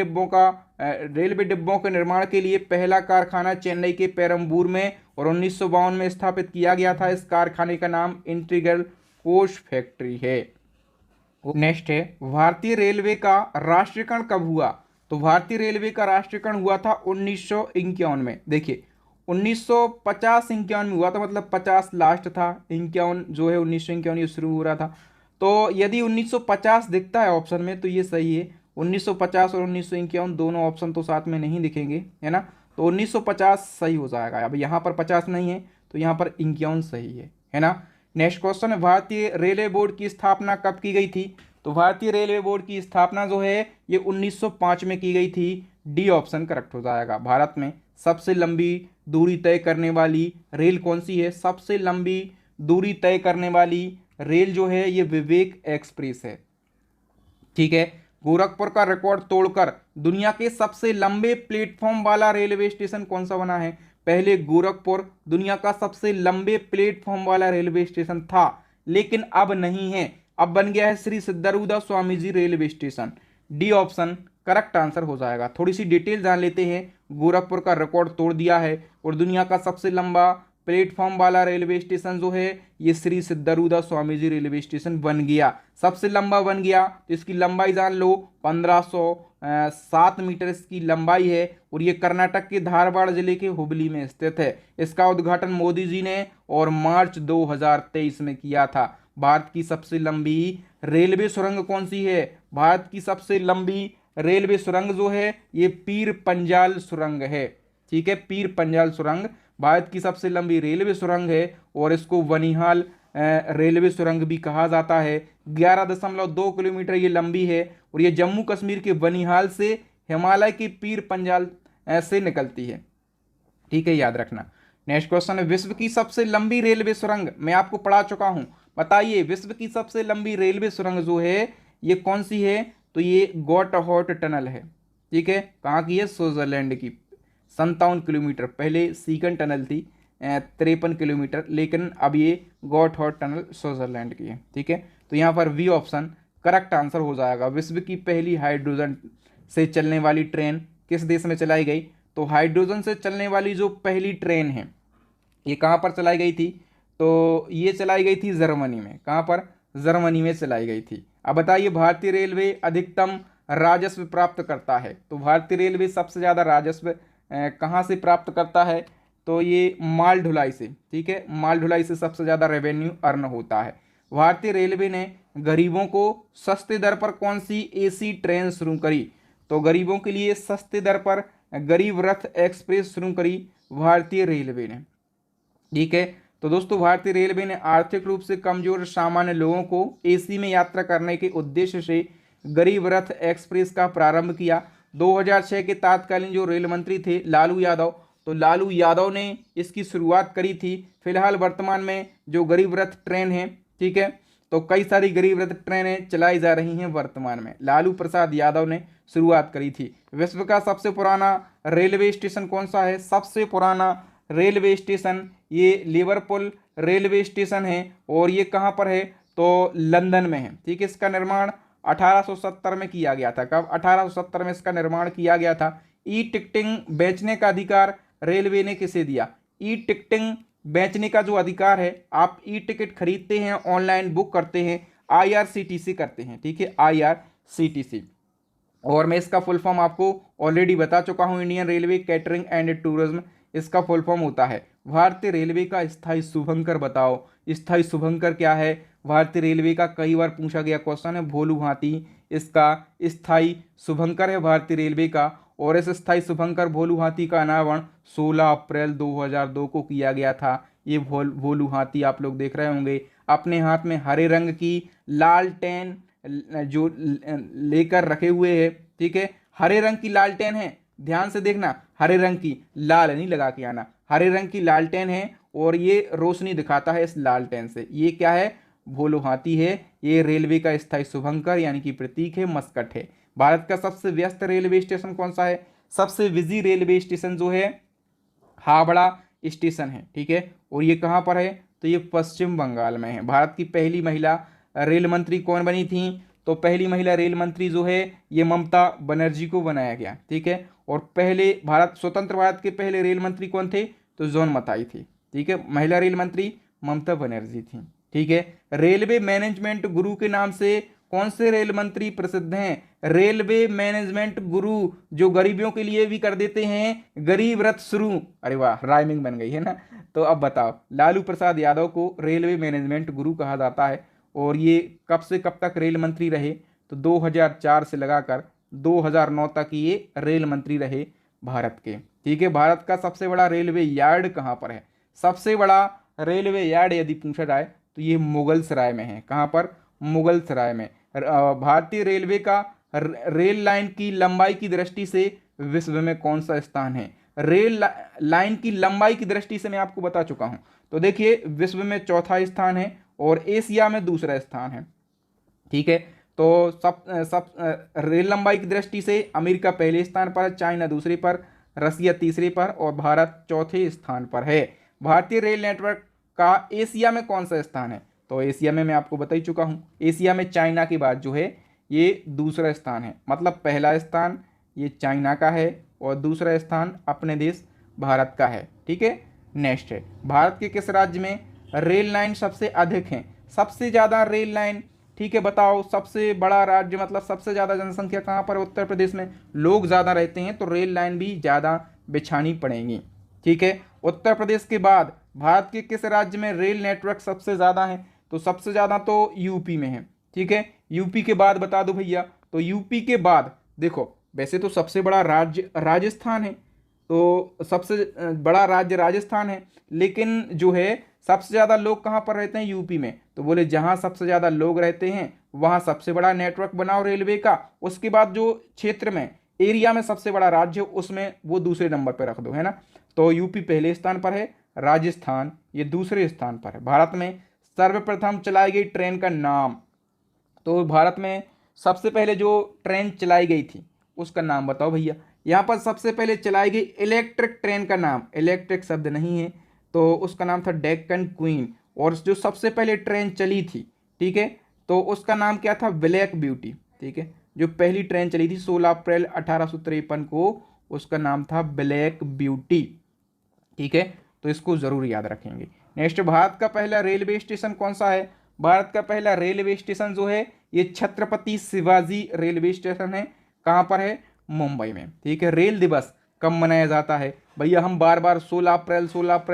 डिब्बों के निर्माण के लिए पहला कारखाना चेन्नई के पेरम्बूर में और 1952 में स्थापित किया गया था। इस कारखाने का नाम इंटीग्रल कोच फैक्ट्री है। नेक्स्ट है भारतीय रेलवे का राष्ट्रीयकरण कब हुआ? तो भारतीय रेलवे का राष्ट्रीयकरण हुआ था 1951 में। देखिए 1950-51 में हुआ था, मतलब 50 लास्ट था, 51 जो है 1951 ये शुरू हो रहा था। तो यदि 1950 दिखता है ऑप्शन में तो ये सही है। 1950 और 1951 दोनों ऑप्शन तो साथ में नहीं दिखेंगे, है ना, तो 1950 सही हो जाएगा। अब यहाँ पर 50 नहीं है तो यहाँ पर 51 सही है ना। नेक्स्ट क्वेश्चन है भारतीय रेलवे बोर्ड की स्थापना कब की गई थी? तो भारतीय रेलवे बोर्ड की स्थापना जो है ये 1905 में की गई थी। डी ऑप्शन करेक्ट हो जाएगा। भारत में सबसे लंबी दूरी तय करने वाली रेल कौन सी है? सबसे लंबी दूरी तय करने वाली रेल जो है ये विवेक एक्सप्रेस है। ठीक है, गोरखपुर का रिकॉर्ड तोड़कर दुनिया के सबसे लंबे प्लेटफॉर्म वाला रेलवे स्टेशन कौन सा बना है? पहले गोरखपुर दुनिया का सबसे लंबे प्लेटफॉर्म वाला रेलवे स्टेशन था, लेकिन अब नहीं है, अब बन गया है Shri Siddharudha Swami ji railway station. D option correct answer हो जाएगा। थोड़ी सी डिटेल जान लेते हैं। गोरखपुर का रिकॉर्ड तोड़ दिया है और दुनिया का सबसे लंबा प्लेटफॉर्म वाला रेलवे स्टेशन जो है ये श्री सिद्धारूढ़ स्वामी जी रेलवे स्टेशन बन गया। सबसे लंबा बन गया तो इसकी लंबाई जान लो, 1507 मीटर इसकी लंबाई है और ये कर्नाटक के धारवाड़ जिले के हुबली में स्थित है। इसका उद्घाटन मोदी जी ने और मार्च 2023 में किया था। भारत की सबसे लंबी रेलवे सुरंग कौन सी है? भारत की सबसे लंबी रेलवे सुरंग जो है ये पीर पंजाल सुरंग है। ठीक है, पीर पंजाल सुरंग भारत की सबसे लंबी रेलवे सुरंग है और इसको वनिहाल रेलवे सुरंग भी कहा जाता है। 11.2 किलोमीटर ये लंबी है और ये जम्मू कश्मीर के बनिहाल से हिमालय के पीर पंजाल से निकलती है। ठीक है, याद रखना। नेक्स्ट क्वेश्चन है विश्व की सबसे लंबी रेलवे सुरंग, मैं आपको पढ़ा चुका हूं, बताइए विश्व की सबसे लंबी रेलवे सुरंग जो है ये कौन सी है? तो ये गोटहॉट टनल है। ठीक है, कहाँ की है? स्विट्जरलैंड की। 57 किलोमीटर, पहले सीकन टनल थी 53 किलोमीटर, लेकिन अब ये गोटहॉट टनल स्विट्जरलैंड की है। ठीक है, तो यहाँ पर वी ऑप्शन करेक्ट आंसर हो जाएगा। विश्व की पहली हाइड्रोजन से चलने वाली ट्रेन किस देश में चलाई गई? तो हाइड्रोजन से चलने वाली जो पहली ट्रेन है ये कहाँ पर चलाई गई थी? तो ये चलाई गई थी जर्मनी में। कहाँ पर? जर्मनी में चलाई गई थी। अब बताइए भारतीय रेलवे अधिकतम राजस्व प्राप्त करता है। तो भारतीय रेलवे सबसे ज़्यादा राजस्व कहाँ से प्राप्त करता है? तो ये माल ढुलाई से। ठीक है, माल ढुलाई से सबसे ज़्यादा रेवेन्यू अर्न होता है। भारतीय रेलवे ने गरीबों को सस्ते दर पर कौन सी एसी ट्रेन शुरू करी? तो गरीबों के लिए सस्ते दर पर गरीब रथ एक्सप्रेस शुरू करी भारतीय रेलवे ने। ठीक है, तो दोस्तों भारतीय रेलवे ने आर्थिक रूप से कमजोर सामान्य लोगों को एसी में यात्रा करने के उद्देश्य से गरीब रथ एक्सप्रेस का प्रारंभ किया। 2006 के तत्कालीन जो रेल मंत्री थे लालू यादव, तो लालू यादव ने इसकी शुरुआत करी थी। फिलहाल वर्तमान में जो गरीब रथ ट्रेन है, ठीक है, तो कई सारी गरीब रथ ट्रेनें चलाई जा रही हैं वर्तमान में। लालू प्रसाद यादव ने शुरुआत करी थी। विश्व का सबसे पुराना रेलवे स्टेशन कौन सा है? सबसे पुराना रेलवे स्टेशन ये लिवरपूल रेलवे स्टेशन है और ये कहाँ पर है? तो लंदन में है। ठीक है, इसका निर्माण 1870 में किया गया था। कब? 1870 में इसका निर्माण किया गया था। ई टिकटिंग बेचने का अधिकार रेलवे ने किसे दिया? ई टिकटिंग बेचने का जो अधिकार है, आप ई टिकट खरीदते हैं, ऑनलाइन बुक करते हैं, IRCTC करते हैं। ठीक है, IRCTC। और मैं इसका फुल फॉर्म आपको ऑलरेडी बता चुका हूं, Indian railway catering and tourism इसका फुल फॉर्म होता है। भारतीय रेलवे का स्थायी शुभंकर बताओ। स्थायी शुभंकर क्या है? भारतीय रेलवे का कई बार पूछा गया क्वेश्चन है। भोलू हाथी इसका स्थायी शुभंकर है भारतीय रेलवे का। और इस स्थायी शुभंकर भोलू हाथी का अनावरण 16 अप्रैल 2002 को किया गया था। ये भोलू हाथी आप लोग देख रहे होंगे, अपने हाथ में हरे रंग की लालटेन जो लेकर रखे हुए है। ठीक है, हरे रंग की लालटेन है, ध्यान से देखना, हरे रंग की, लाल नहीं लगा के आना, हरे रंग की लालटेन है और ये रोशनी दिखाता है इस लालटेन से। ये क्या है? भोलू हाथी है। ये रेलवे का स्थायी शुभंकर यानी कि प्रतीक है, मस्कट है। भारत का सबसे व्यस्त रेलवे स्टेशन कौन सा है? सबसे बिजी रेलवे स्टेशन जो है हावड़ा स्टेशन है। ठीक है, और ये कहाँ पर है? तो ये पश्चिम बंगाल में है। भारत की पहली महिला रेल मंत्री कौन बनी थी? तो पहली महिला रेल मंत्री जो है ये ममता बनर्जी को बनाया गया। ठीक है, और पहले स्वतंत्र भारत के पहले रेल मंत्री कौन थे? तो जॉन मथाई थी। ठीक है, महिला रेल मंत्री ममता बनर्जी थी। ठीक है, रेलवे मैनेजमेंट गुरु के नाम से कौन से रेल मंत्री प्रसिद्ध हैं? रेलवे मैनेजमेंट गुरु जो गरीबियों के लिए भी कर देते हैं गरीब रथ शुरू। अरे वाह, राइमिंग बन गई है ना। तो अब बताओ, लालू प्रसाद यादव को रेलवे मैनेजमेंट गुरु कहा जाता है और ये कब से कब तक रेल मंत्री रहे? तो 2004 से लगाकर 2009 तक ये रेल मंत्री रहे भारत के। ठीक है, भारत का सबसे बड़ा रेलवे यार्ड कहाँ पर है? सबसे बड़ा रेलवे यार्ड यदि पूछा जाए तो ये मुगलसराय में है। कहाँ पर? मुगलसराय में। भारतीय रेलवे का रेल लाइन की लंबाई की दृष्टि से विश्व में कौन सा स्थान है? रेल लाइन की लंबाई की दृष्टि से मैं आपको बता चुका हूं। तो देखिए, विश्व में चौथा स्थान है और एशिया में दूसरा स्थान है। ठीक है, तो सब रेल लंबाई की दृष्टि से अमेरिका पहले स्थान पर है, चाइना दूसरे पर, रसिया तीसरे पर और भारत चौथे स्थान पर है। भारतीय रेल नेटवर्क का एशिया में कौन सा स्थान है? तो एशिया में मैं आपको बता ही चुका हूं। एशिया में चाइना के बाद जो है ये दूसरा स्थान है। मतलब पहला स्थान ये चाइना का है और दूसरा स्थान अपने देश भारत का है। ठीक है, नेक्स्ट है, भारत के किस राज्य में रेल लाइन सबसे अधिक है? सबसे ज़्यादा रेल लाइन। ठीक है, बताओ, सबसे बड़ा राज्य मतलब सबसे ज़्यादा जनसंख्या कहाँ पर? उत्तर प्रदेश में। लोग ज़्यादा रहते हैं तो रेल लाइन भी ज़्यादा बिछानी पड़ेगी। ठीक है, उत्तर प्रदेश के बाद भारत के किस राज्य में रेल नेटवर्क सबसे ज़्यादा है? तो सबसे ज़्यादा तो यूपी में है। ठीक है, यूपी के बाद बता दो भैया, तो यूपी के बाद देखो, वैसे तो सबसे बड़ा राज्य राजस्थान है, तो सबसे बड़ा राज्य राजस्थान है, लेकिन जो है सबसे ज़्यादा लोग कहाँ पर रहते हैं? यूपी में। तो बोले जहाँ सबसे ज़्यादा लोग रहते हैं वहाँ सबसे बड़ा नेटवर्क बनाओ रेलवे का। उसके बाद जो क्षेत्र में एरिया में सबसे बड़ा राज्य उसमें वो दूसरे नंबर पर रख दो, है ना। तो यूपी पहले स्थान पर है, राजस्थान ये दूसरे स्थान पर है। भारत में सर्वप्रथम चलाई गई ट्रेन का नाम? तो भारत में सबसे पहले जो ट्रेन चलाई गई थी उसका नाम बताओ भैया। यहाँ पर सबसे पहले चलाई गई इलेक्ट्रिक ट्रेन का नाम, इलेक्ट्रिक शब्द नहीं है, तो उसका नाम था डेक्कन क्वीन। और जो सबसे पहले ट्रेन चली थी, ठीक है, तो उसका नाम क्या था, ब्लैक ब्यूटी। ठीक है, जो पहली ट्रेन चली थी 16 अप्रैल 1853 को, उसका नाम था ब्लैक ब्यूटी। ठीक है, तो इसको जरूर याद रखेंगे। नेक्स्ट, भारत का पहला रेलवे स्टेशन कौन सा है? भारत का पहला रेलवे स्टेशन जो है ये छत्रपति शिवाजी रेलवे स्टेशन है। कहाँ पर है? मुंबई में। ठीक है, रेल दिवस कब मनाया जाता है? भैया हम बार बार 16 अप्रैल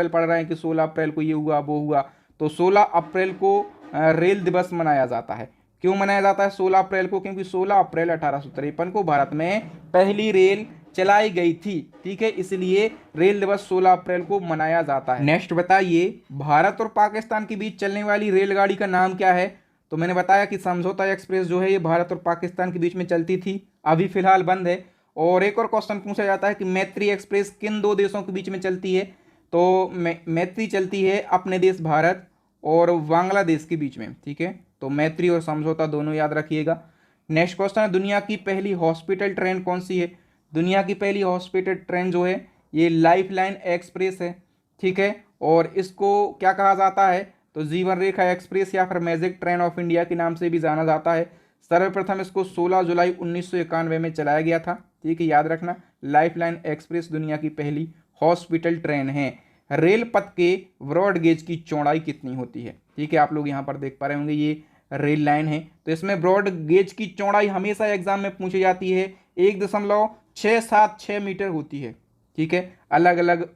पढ़ रहे हैं कि 16 अप्रैल को ये हुआ वो हुआ, तो 16 अप्रैल को रेल दिवस मनाया जाता है। क्यों मनाया जाता है 16 अप्रैल को? क्योंकि 16 अप्रैल 1853 को भारत में पहली रेल चलाई गई थी। ठीक है, इसलिए रेल दिवस 16 अप्रैल को मनाया जाता है। नेक्स्ट बताइए, भारत और पाकिस्तान के बीच चलने वाली रेलगाड़ी का नाम क्या है? तो मैंने बताया कि समझौता एक्सप्रेस जो है ये भारत और पाकिस्तान के बीच में चलती थी, अभी फिलहाल बंद है। और एक और क्वेश्चन पूछा जाता है कि मैत्री एक्सप्रेस किन दो देशों के बीच में चलती है? तो मैत्री चलती है अपने देश भारत और बांग्लादेश के बीच में। ठीक है, तो मैत्री और समझौता दोनों याद रखिएगा। नेक्स्ट क्वेश्चन है, दुनिया की पहली हॉस्पिटल ट्रेन कौन सी है? दुनिया की पहली हॉस्पिटल ट्रेन जो है ये लाइफलाइन एक्सप्रेस है। ठीक है, और इसको क्या कहा जाता है? तो जीवन रेखा एक्सप्रेस या फिर मैजिक ट्रेन ऑफ इंडिया के नाम से भी जाना जाता है। सर्वप्रथम इसको 16 जुलाई 1991 में चलाया गया था। ठीक है, याद रखना, लाइफलाइन एक्सप्रेस दुनिया की पहली हॉस्पिटल ट्रेन है। रेल पथ के ब्रॉड गेज की चौड़ाई कितनी होती है? ठीक है, आप लोग यहाँ पर देख पा रहे होंगे ये रेल लाइन है, तो इसमें ब्रॉड गेज की चौड़ाई हमेशा एग्जाम में पूछी जाती है, 1.676 मीटर होती है। ठीक है, अलग अलग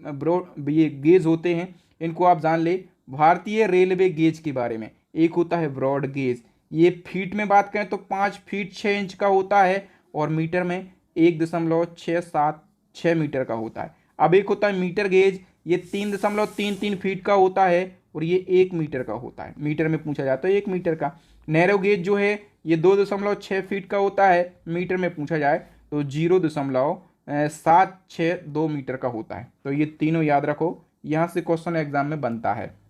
ब्रॉड ये गेज होते हैं, इनको आप जान ले। भारतीय रेलवे गेज के बारे में, एक होता है ब्रॉड गेज, ये फीट में बात करें तो 5 फीट 6 इंच का होता है, और मीटर में 1.676 मीटर का होता है। अब एक होता है मीटर गेज, ये 3.33 फीट का होता है, और ये 1 मीटर का होता है। मीटर में पूछा जाता है 1 मीटर का। नैरो गेज जो है ये 2.6 फीट का होता है, मीटर में पूछा जाए तो 0.762 मीटर का होता है। तो ये तीनों याद रखो, यहाँ से क्वेश्चन एग्जाम में बनता है।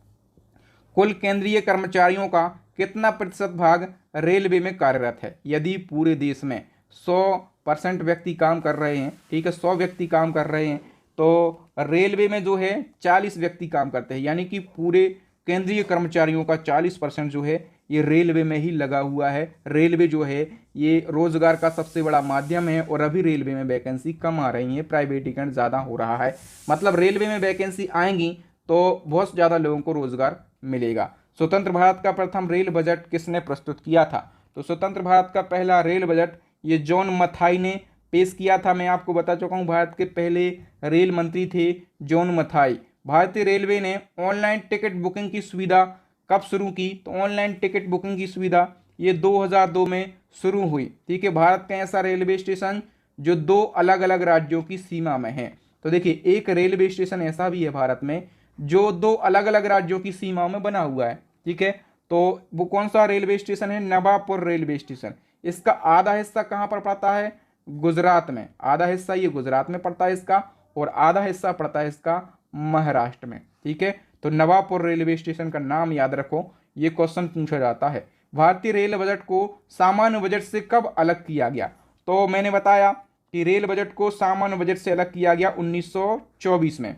कुल केंद्रीय कर्मचारियों का कितना प्रतिशत भाग रेलवे में कार्यरत है? यदि पूरे देश में 100% व्यक्ति काम कर रहे हैं, ठीक है, 100 व्यक्ति काम कर रहे हैं, तो रेलवे में जो है 40 व्यक्ति काम करते हैं, यानी कि पूरे केंद्रीय कर्मचारियों का 40% जो है ये रेलवे में ही लगा हुआ है। रेलवे जो है ये रोजगार का सबसे बड़ा माध्यम है, और अभी रेलवे में वैकेंसी कम आ रही है, प्राइवेटीकरण ज़्यादा हो रहा है। मतलब रेलवे में वैकेंसी आएंगी तो बहुत ज़्यादा लोगों को रोजगार मिलेगा। स्वतंत्र भारत का प्रथम रेल बजट किसने प्रस्तुत किया था? तो स्वतंत्र भारत का पहला रेल बजट ये जॉन मथाई ने पेश किया था। मैं आपको बता चुका हूँ, भारत के पहले रेल मंत्री थे जॉन मथाई। भारतीय रेलवे ने ऑनलाइन टिकट बुकिंग की सुविधा कब शुरू की? तो ऑनलाइन टिकट बुकिंग की सुविधा ये 2002 में शुरू हुई। ठीक है, भारत का ऐसा रेलवे स्टेशन जो 2 अलग अलग राज्यों की सीमा में है। तो देखिए, एक रेलवे स्टेशन ऐसा भी है भारत में जो 2 अलग अलग राज्यों की सीमाओं में बना हुआ है। ठीक है, तो वो कौन सा रेलवे स्टेशन है? Navapur railway station. इसका आधा हिस्सा कहाँ पर पड़ता है? गुजरात में। आधा हिस्सा ये गुजरात में पड़ता है इसका, और आधा हिस्सा पड़ता है इसका महाराष्ट्र में। ठीक है, तो नवापुर रेलवे स्टेशन का नाम याद रखो, ये क्वेश्चन पूछा जाता है। भारतीय रेल बजट को सामान्य बजट से कब अलग किया गया? तो मैंने बताया कि रेल बजट को सामान्य बजट से अलग किया गया 1924 में।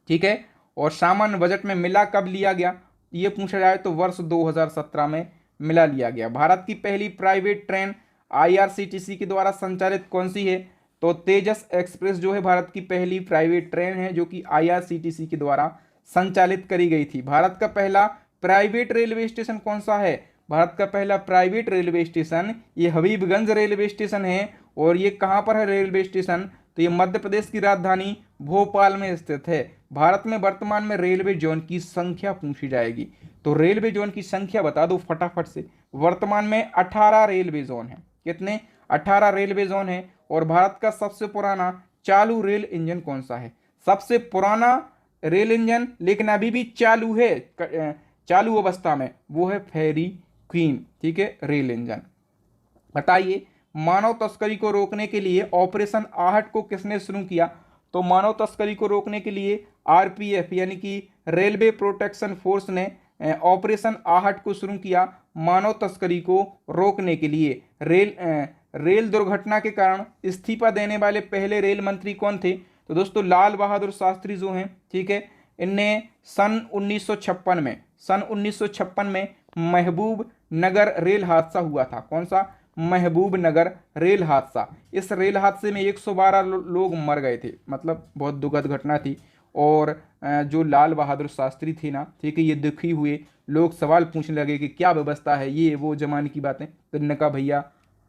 ठीक है, और सामान्य बजट में मिला कब लिया गया? ये पूछा जाए तो वर्ष 2017 में मिला लिया गया। भारत की पहली प्राइवेट ट्रेन IRCTC के द्वारा संचालित कौन सी है? तो तेजस एक्सप्रेस जो है भारत की पहली प्राइवेट ट्रेन है, जो कि IRCTC के द्वारा संचालित करी गई थी। भारत का पहला प्राइवेट रेलवे स्टेशन कौन सा है? भारत का पहला प्राइवेट रेलवे स्टेशन ये हबीबगंज रेलवे स्टेशन है। और ये कहाँ पर है रेलवे स्टेशन? तो ये मध्य प्रदेश की राजधानी भोपाल में स्थित है। भारत में वर्तमान में रेलवे जोन की संख्या पूछी जाएगी, तो रेलवे जोन की संख्या बता दो फटाफट से। वर्तमान में 18 रेलवे जोन है। कितने? 18 रेलवे जोन है। और भारत का सबसे पुराना चालू रेल इंजन कौन सा है? सबसे पुराना रेल इंजन लेकिन अभी भी चालू है, चालू अवस्था में, वो है फेरी क्वीन। ठीक है, रेल इंजन। बताइए, मानव तस्करी को रोकने के लिए ऑपरेशन आहट को किसने शुरू किया? तो मानव तस्करी को रोकने के लिए RPF यानी कि रेलवे प्रोटेक्शन फोर्स ने ऑपरेशन आहट को शुरू किया। मानव तस्करी को रोकने के लिए रेल दुर्घटना के कारण इस्तीफा देने वाले पहले रेल मंत्री कौन थे? तो दोस्तों लाल बहादुर शास्त्री जो हैं, ठीक है, इनने सन 1956 में महबूब नगर रेल हादसा हुआ था। कौन सा? महबूब नगर रेल हादसा। इस रेल हादसे में 112 लोग मर गए थे, मतलब बहुत दुखद घटना थी। और जो लाल बहादुर शास्त्री थे ना, ठीक है, ये दुखी हुए, लोग सवाल पूछने लगे कि क्या व्यवस्था है, ये वो जमाने की बातें। तो इन्होंने कहा भैया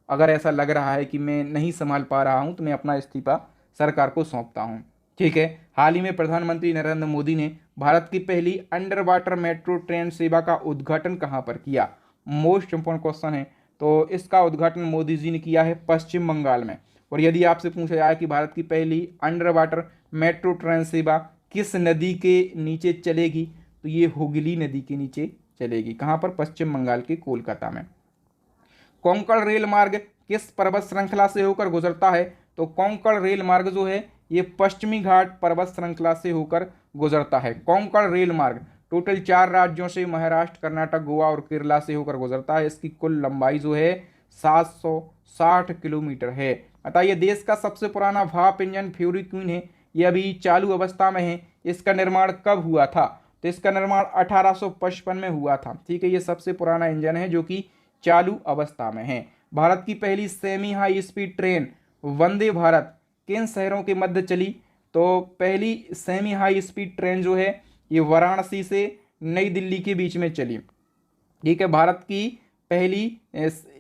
अगर ऐसा लग रहा है कि मैं नहीं संभाल पा रहा हूं तो मैं अपना इस्तीफा सरकार को सौंपता हूं। ठीक है। हाल ही में प्रधानमंत्री नरेंद्र मोदी ने भारत की पहली अंडर वाटर मेट्रो ट्रेन सेवा का उद्घाटन कहां पर किया? मोस्ट इंपोर्टेंट क्वेश्चन है। तो इसका उद्घाटन मोदी जी ने किया है पश्चिम बंगाल में। और यदि आपसे पूछा जाए कि भारत की पहली अंडर वाटर मेट्रो ट्रेन सेवा किस नदी के नीचे चलेगी, तो ये हुगली नदी के नीचे चलेगी। कहां पर? पश्चिम बंगाल के कोलकाता में। कोंकण रेल मार्ग किस पर्वत श्रृंखला से होकर गुजरता है? तो कोंकण रेल मार्ग जो है ये पश्चिमी घाट पर्वत श्रृंखला से होकर गुजरता है। कोंकण रेल मार्ग टोटल 4 राज्यों से, महाराष्ट्र, कर्नाटक, गोवा और केरला से होकर गुजरता है। इसकी कुल लंबाई जो है 760 किलोमीटर है। बताइए देश का सबसे पुराना भाप इंजन फ्यूरी क्वीन है, ये अभी चालू अवस्था में है। इसका निर्माण कब हुआ था? तो इसका निर्माण 1855 में हुआ था। ठीक है, ये सबसे पुराना इंजन है जो कि चालू अवस्था में है। भारत की पहली semi high speed train Vande Bharat किन शहरों के मध्य चली? तो पहली सेमी हाई स्पीड ट्रेन जो है ये वाराणसी से नई दिल्ली के बीच में चली। ठीक है, भारत की पहली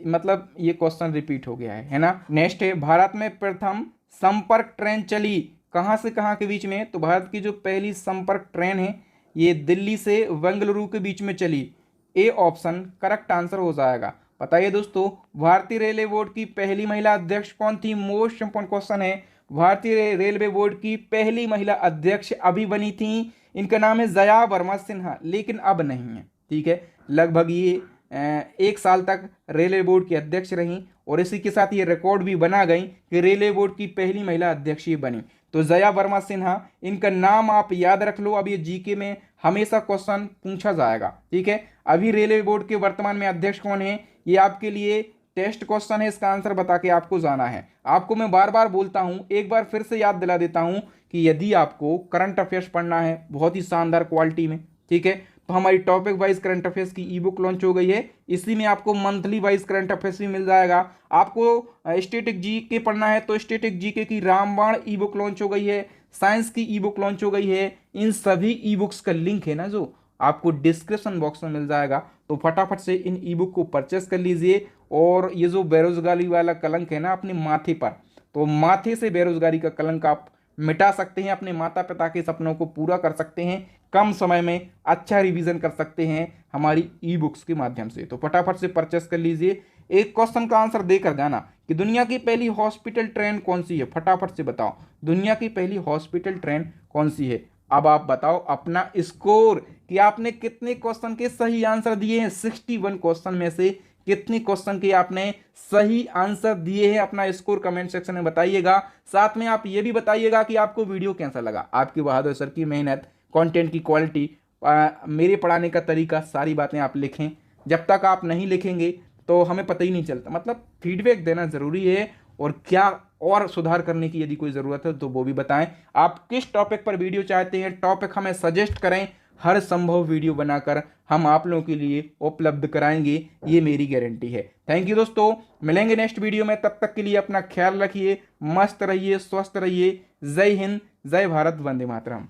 मतलब ये क्वेश्चन रिपीट हो गया है ना। नेक्स्ट है, भारत में प्रथम संपर्क ट्रेन चली कहां से कहां के बीच में? तो भारत की जो पहली संपर्क ट्रेन है ये दिल्ली से बेंगलुरु के बीच में चली। ए ऑप्शन करेक्ट आंसर हो जाएगा। बताइए दोस्तों भारतीय रेलवे बोर्ड की पहली महिला अध्यक्ष कौन थी? मोस्ट इंपोर्टेंट क्वेश्चन है। भारतीय रेलवे बोर्ड की पहली महिला अध्यक्ष अभी बनी थी, इनका नाम है जया वर्मा सिन्हा, लेकिन अब नहीं है। ठीक है, लगभग ये 1 साल तक रेलवे बोर्ड की अध्यक्ष रहीं और इसी के साथ ये रिकॉर्ड भी बना गई कि रेलवे बोर्ड की पहली महिला अध्यक्ष ये बनी। तो जया वर्मा सिन्हा, इनका नाम आप याद रख लो, अब ये जीके में हमेशा क्वेश्चन पूछा जाएगा। ठीक है, अभी रेलवे बोर्ड के वर्तमान में अध्यक्ष कौन है ये आपके लिए टेस्ट क्वेश्चन है, इसका आंसर बता के आपको जाना है। आपको मैं बार बार बोलता हूं, एक बार फिर से याद दिला देता हूं कि यदि आपको करंट अफेयर्स पढ़ना है बहुत ही शानदार क्वालिटी में, ठीक है, तो हमारी टॉपिक वाइज करंट अफेयर्स की ई बुक लॉन्च हो गई है। इसी में आपको मंथली वाइज करंट अफेयर्स भी मिल जाएगा। आपको स्टैटिक जीके पढ़ना है तो स्टैटिक जीके की रामबाण ई बुक लॉन्च हो गई है, साइंस की ई बुक लॉन्च हो गई है। इन सभी ई बुक्स का लिंक है ना जो आपको डिस्क्रिप्शन बॉक्स में मिल जाएगा, तो फटाफट से इन ई बुक को परचेस कर लीजिए। और ये जो बेरोजगारी वाला कलंक है ना अपने माथे पर, तो माथे से बेरोजगारी का कलंक आप मिटा सकते हैं, अपने माता पिता के सपनों को पूरा कर सकते हैं, कम समय में अच्छा रिवीजन कर सकते हैं हमारी ई बुक्स के माध्यम से। तो फटाफट से परचेस कर लीजिए। एक क्वेश्चन का आंसर देकर जाना कि दुनिया की पहली हॉस्पिटल ट्रेन कौन सी है? फटाफट से बताओ दुनिया की पहली हॉस्पिटल ट्रेन कौन सी है। अब आप बताओ अपना स्कोर कि आपने कितने क्वेश्चन के सही आंसर दिए हैं। 61 क्वेश्चन में से कितने क्वेश्चन के आपने सही आंसर दिए हैं, अपना स्कोर कमेंट सेक्शन में बताइएगा। साथ में आप ये भी बताइएगा कि आपको वीडियो कैसा लगा, आपकी बहादुर सर की मेहनत, कंटेंट की क्वालिटी, मेरे पढ़ाने का तरीका, सारी बातें आप लिखें। जब तक आप नहीं लिखेंगे तो हमें पता ही नहीं चलता, मतलब फीडबैक देना ज़रूरी है। और क्या और सुधार करने की यदि कोई ज़रूरत है तो वो भी बताएं। आप किस टॉपिक पर वीडियो चाहते हैं, टॉपिक हमें सजेस्ट करें, हर संभव वीडियो बनाकर हम आप लोगों के लिए उपलब्ध कराएंगे, ये मेरी गारंटी है। थैंक यू दोस्तों, मिलेंगे नेक्स्ट वीडियो में, तब तक के लिए अपना ख्याल रखिए, मस्त रहिए, स्वस्थ रहिए। जय हिंद, जय भारत, वंदे मातरम।